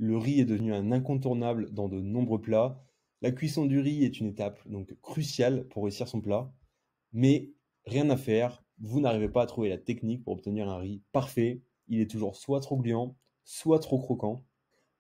Le riz est devenu un incontournable dans de nombreux plats. La cuisson du riz est une étape donc cruciale pour réussir son plat. Mais rien à faire, vous n'arrivez pas à trouver la technique pour obtenir un riz parfait. Il est toujours soit trop gluant, soit trop croquant.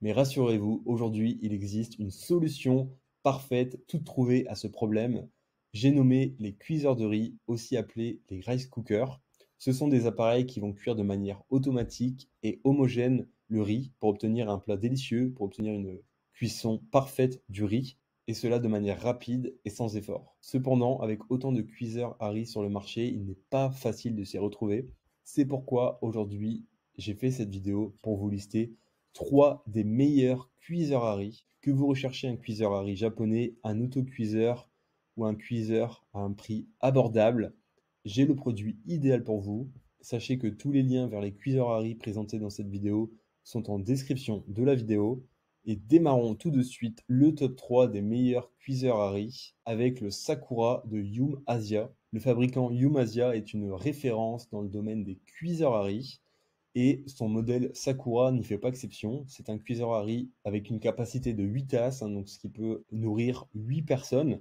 Mais rassurez-vous, aujourd'hui, il existe une solution parfaite, toute trouvée à ce problème. J'ai nommé les cuiseurs de riz, aussi appelés les rice cookers. Ce sont des appareils qui vont cuire de manière automatique et homogène le riz pour obtenir un plat délicieux, pour obtenir une cuisson parfaite du riz, et cela de manière rapide et sans effort. Cependant, avec autant de cuiseurs à riz sur le marché, il n'est pas facile de s'y retrouver. C'est pourquoi aujourd'hui, j'ai fait cette vidéo pour vous lister 3 des meilleurs cuiseurs à riz. Que vous recherchez un cuiseur à riz japonais, un autocuiseur ou un cuiseur à un prix abordable, j'ai le produit idéal pour vous. Sachez que tous les liens vers les cuiseurs à riz présentés dans cette vidéo sont en description de la vidéo. Et démarrons tout de suite le top 3 des meilleurs cuiseurs à riz avec le Sakura de Yum Asia. Le fabricant Yum Asia est une référence dans le domaine des cuiseurs à riz. Et son modèle Sakura n'y fait pas exception. C'est un cuiseur à riz avec une capacité de 8 tasses, donc ce qui peut nourrir 8 personnes.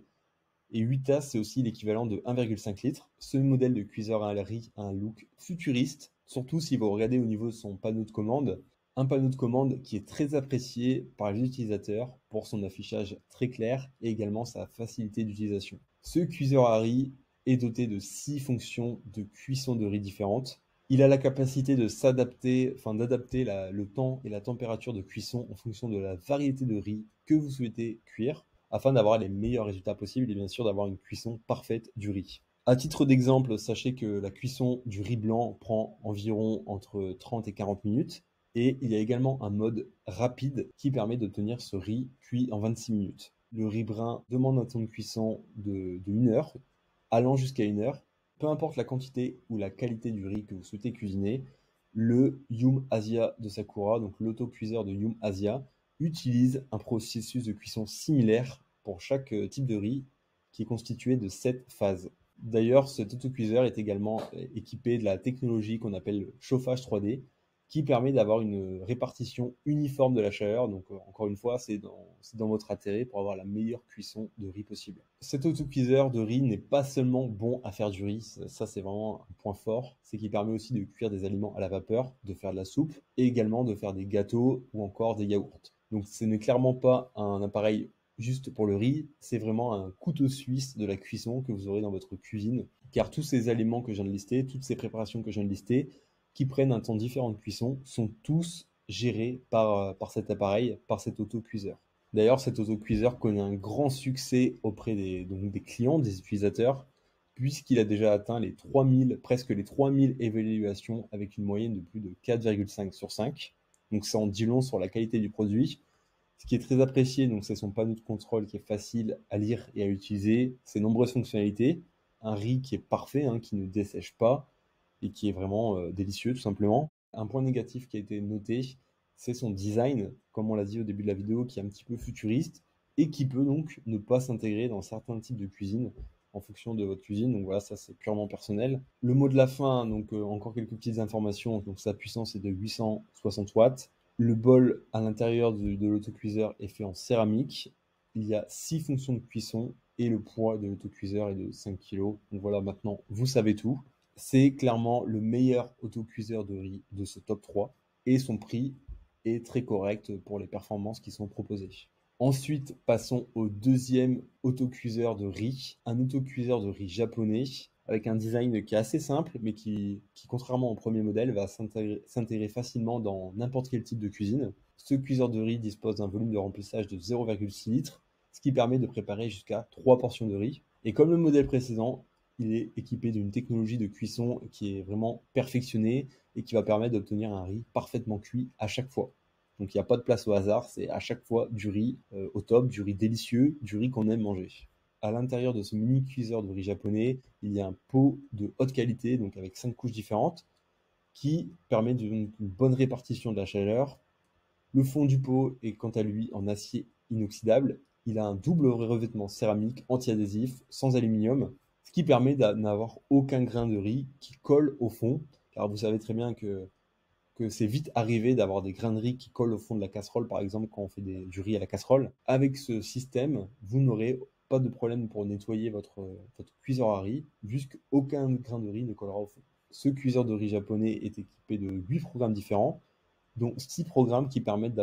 Et 8 tasses, c'est aussi l'équivalent de 1,5 litres. Ce modèle de cuiseur à riz a un look futuriste, surtout si vous regardez au niveau de son panneau de commande. Un panneau de commande qui est très apprécié par les utilisateurs pour son affichage très clair et également sa facilité d'utilisation. Ce cuiseur à riz est doté de 6 fonctions de cuisson de riz différentes. Il a la capacité de s'adapter, d'adapter le temps et la température de cuisson en fonction de la variété de riz que vous souhaitez cuire, afin d'avoir les meilleurs résultats possibles et bien sûr d'avoir une cuisson parfaite du riz. À titre d'exemple, sachez que la cuisson du riz blanc prend environ entre 30 et 40 minutes. Et il y a également un mode rapide qui permet d'obtenir ce riz cuit en 26 minutes. Le riz brun demande un temps de cuisson de 1 heure, allant jusqu'à 1 heure. Peu importe la quantité ou la qualité du riz que vous souhaitez cuisiner, le Yum Asia de Sakura, donc l'autocuiseur de Yum Asia, utilise un processus de cuisson similaire pour chaque type de riz qui est constitué de 7 phases. D'ailleurs, cet autocuiseur est également équipé de la technologie qu'on appelle chauffage 3D, qui permet d'avoir une répartition uniforme de la chaleur. Donc encore une fois, c'est dans votre intérêt pour avoir la meilleure cuisson de riz possible. Cet autocuiseur de riz n'est pas seulement bon à faire du riz, ça c'est vraiment un point fort, c'est qu'il permet aussi de cuire des aliments à la vapeur, de faire de la soupe et également de faire des gâteaux ou encore des yaourts. Donc ce n'est clairement pas un appareil juste pour le riz, c'est vraiment un couteau suisse de la cuisson que vous aurez dans votre cuisine, car tous ces aliments que je viens de lister, toutes ces préparations que je viens de lister, qui prennent un temps différent de cuisson, sont tous gérés par cet appareil, par cet autocuiseur. D'ailleurs, cet autocuiseur connaît un grand succès auprès des clients, des utilisateurs, puisqu'il a déjà atteint les 3000, presque les 3000 évaluations avec une moyenne de plus de 4,5 sur 5. Donc ça en dit long sur la qualité du produit. Ce qui est très apprécié, donc c'est son panneau de contrôle qui est facile à lire et à utiliser, ses nombreuses fonctionnalités, un riz qui est parfait, qui ne dessèche pas et qui est vraiment délicieux tout simplement. Un point négatif qui a été noté, c'est son design, comme on l'a dit au début de la vidéo, qui est un petit peu futuriste et qui peut donc ne pas s'intégrer dans certains types de cuisine en fonction de votre cuisine. Donc voilà, ça c'est purement personnel. Le mot de la fin, donc encore quelques petites informations. Donc sa puissance est de 860 watts. Le bol à l'intérieur de l'autocuiseur est fait en céramique. Il y a 6 fonctions de cuisson et le poids de l'autocuiseur est de 5 kg. Donc voilà, maintenant vous savez tout. C'est clairement le meilleur autocuiseur de riz de ce top 3 et son prix est très correct pour les performances qui sont proposées. Ensuite, passons au deuxième autocuiseur de riz, un autocuiseur de riz japonais avec un design qui est assez simple, mais qui contrairement au premier modèle, va s'intégrer facilement dans n'importe quel type de cuisine. Ce cuiseur de riz dispose d'un volume de remplissage de 0,6 litres, ce qui permet de préparer jusqu'à 3 portions de riz. Et comme le modèle précédent, il est équipé d'une technologie de cuisson qui est vraiment perfectionnée et qui va permettre d'obtenir un riz parfaitement cuit à chaque fois. Donc il n'y a pas de place au hasard, c'est à chaque fois du riz au top, du riz délicieux, du riz qu'on aime manger. À l'intérieur de ce mini cuiseur de riz japonais, il y a un pot de haute qualité, donc avec 5 couches différentes, qui permet une bonne répartition de la chaleur. Le fond du pot est quant à lui en acier inoxydable. Il a un double revêtement céramique anti-adhésif sans aluminium, ce qui permet d'avoir aucun grain de riz qui colle au fond, car vous savez très bien que que c'est vite arrivé d'avoir des grains de riz qui collent au fond de la casserole, par exemple, quand on fait du riz à la casserole. Avec ce système, vous n'aurez pas de problème pour nettoyer votre cuiseur à riz, vu qu'aucun grain de riz ne collera au fond. Ce cuiseur de riz japonais est équipé de 8 programmes différents, dont 6 programmes qui permettent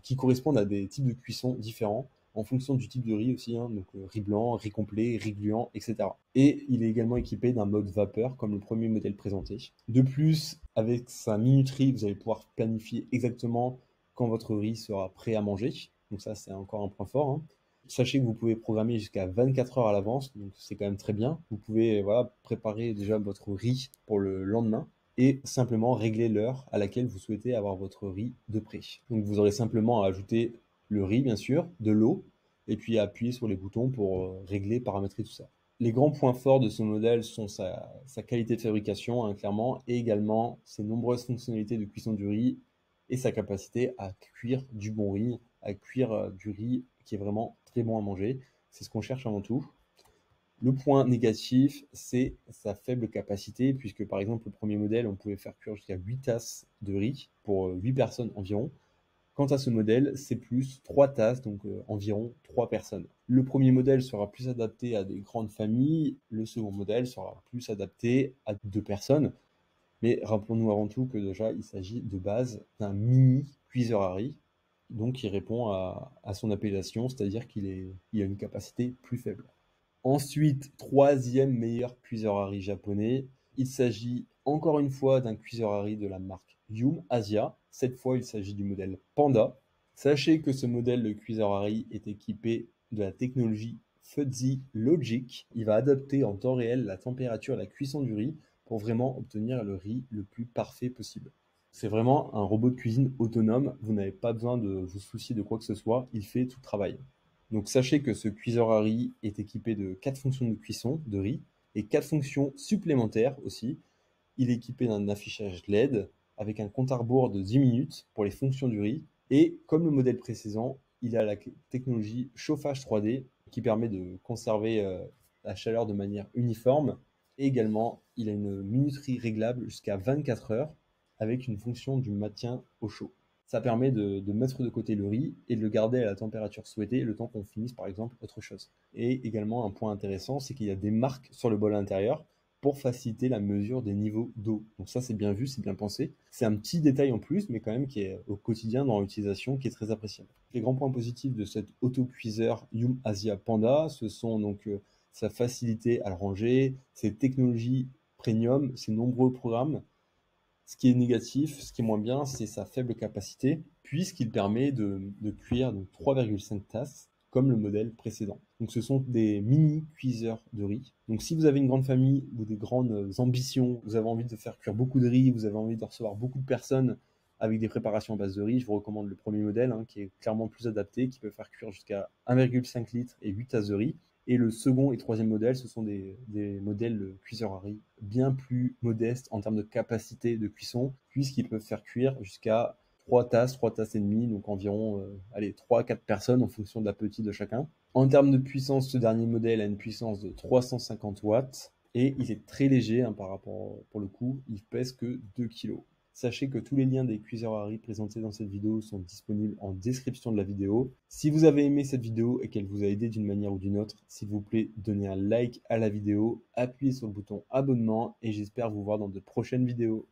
qui correspondent à des types de cuisson différents en fonction du type de riz aussi, hein, donc riz blanc, riz complet, riz gluant, etc. Et il est également équipé d'un mode vapeur comme le premier modèle présenté. De plus, avec sa minuterie, vous allez pouvoir planifier exactement quand votre riz sera prêt à manger. Donc ça, c'est encore un point fort, hein. Sachez que vous pouvez programmer jusqu'à 24 heures à l'avance, donc c'est quand même très bien. Vous pouvez voilà, préparer déjà votre riz pour le lendemain et simplement régler l'heure à laquelle vous souhaitez avoir votre riz de prêt. Donc vous aurez simplement à ajouter le riz, bien sûr, de l'eau, et puis à appuyer sur les boutons pour régler, paramétrer tout ça. Les grands points forts de ce modèle sont sa qualité de fabrication, hein, clairement, et également ses nombreuses fonctionnalités de cuisson du riz et sa capacité à cuire du bon riz, à cuire du riz qui est vraiment très bon à manger. C'est ce qu'on cherche avant tout. Le point négatif, c'est sa faible capacité, puisque par exemple, le premier modèle, on pouvait faire cuire jusqu'à 8 tasses de riz pour 8 personnes environ. Quant à ce modèle, c'est plus 3 tasses, donc environ 3 personnes. Le premier modèle sera plus adapté à des grandes familles, le second modèle sera plus adapté à 2 personnes. Mais rappelons-nous avant tout que déjà, il s'agit de base d'un mini cuiseur à riz, donc il répond à son appellation, c'est-à-dire qu'il a une capacité plus faible. Ensuite, troisième meilleur cuiseur à riz japonais, il s'agit encore une fois d'un cuiseur à riz de la marque Yum Asia. Cette fois, il s'agit du modèle Panda. Sachez que ce modèle de cuiseur à riz est équipé de la technologie Fuzzy Logic. Il va adapter en temps réel la température et la cuisson du riz pour vraiment obtenir le riz le plus parfait possible. C'est vraiment un robot de cuisine autonome. Vous n'avez pas besoin de vous soucier de quoi que ce soit. Il fait tout le travail. Donc sachez que ce cuiseur à riz est équipé de 4 fonctions de cuisson de riz et 4 fonctions supplémentaires aussi. Il est équipé d'un affichage LED avec un compte à rebours de 10 minutes pour les fonctions du riz. Et comme le modèle précédent, il a la technologie chauffage 3D qui permet de conserver la chaleur de manière uniforme. Et également, il a une minuterie réglable jusqu'à 24 heures avec une fonction du maintien au chaud. Ça permet de mettre de côté le riz et de le garder à la température souhaitée le temps qu'on finisse par exemple autre chose. Et également un point intéressant, c'est qu'il y a des marques sur le bol intérieur pour faciliter la mesure des niveaux d'eau. Donc ça c'est bien vu, c'est bien pensé. C'est un petit détail en plus, mais quand même qui est au quotidien dans l'utilisation, qui est très appréciable. Les grands points positifs de cet autocuiseur Yum Asia Panda, ce sont donc sa facilité à le ranger, ses technologies premium, ses nombreux programmes. Ce qui est négatif, ce qui est moins bien, c'est sa faible capacité, puisqu'il permet de cuire 3,5 tasses, comme le modèle précédent. Donc ce sont des mini cuiseurs de riz. Donc si vous avez une grande famille ou des grandes ambitions, vous avez envie de faire cuire beaucoup de riz, vous avez envie de recevoir beaucoup de personnes avec des préparations à base de riz, je vous recommande le premier modèle, hein, qui est clairement plus adapté, qui peut faire cuire jusqu'à 1,5 litre et 8 tasses de riz. Et le second et troisième modèle, ce sont des modèles cuiseurs à riz bien plus modestes en termes de capacité de cuisson, puisqu'ils peuvent faire cuire jusqu'à 3 tasses et demie, donc environ 3 à 4 personnes en fonction de l'appétit de chacun. En termes de puissance, ce dernier modèle a une puissance de 350 watts et il est très léger hein, par rapport, pour le coup, il pèse que 2 kg. Sachez que tous les liens des cuiseurs à riz présentés dans cette vidéo sont disponibles en description de la vidéo. Si vous avez aimé cette vidéo et qu'elle vous a aidé d'une manière ou d'une autre, s'il vous plaît, donnez un like à la vidéo, appuyez sur le bouton abonnement et j'espère vous voir dans de prochaines vidéos.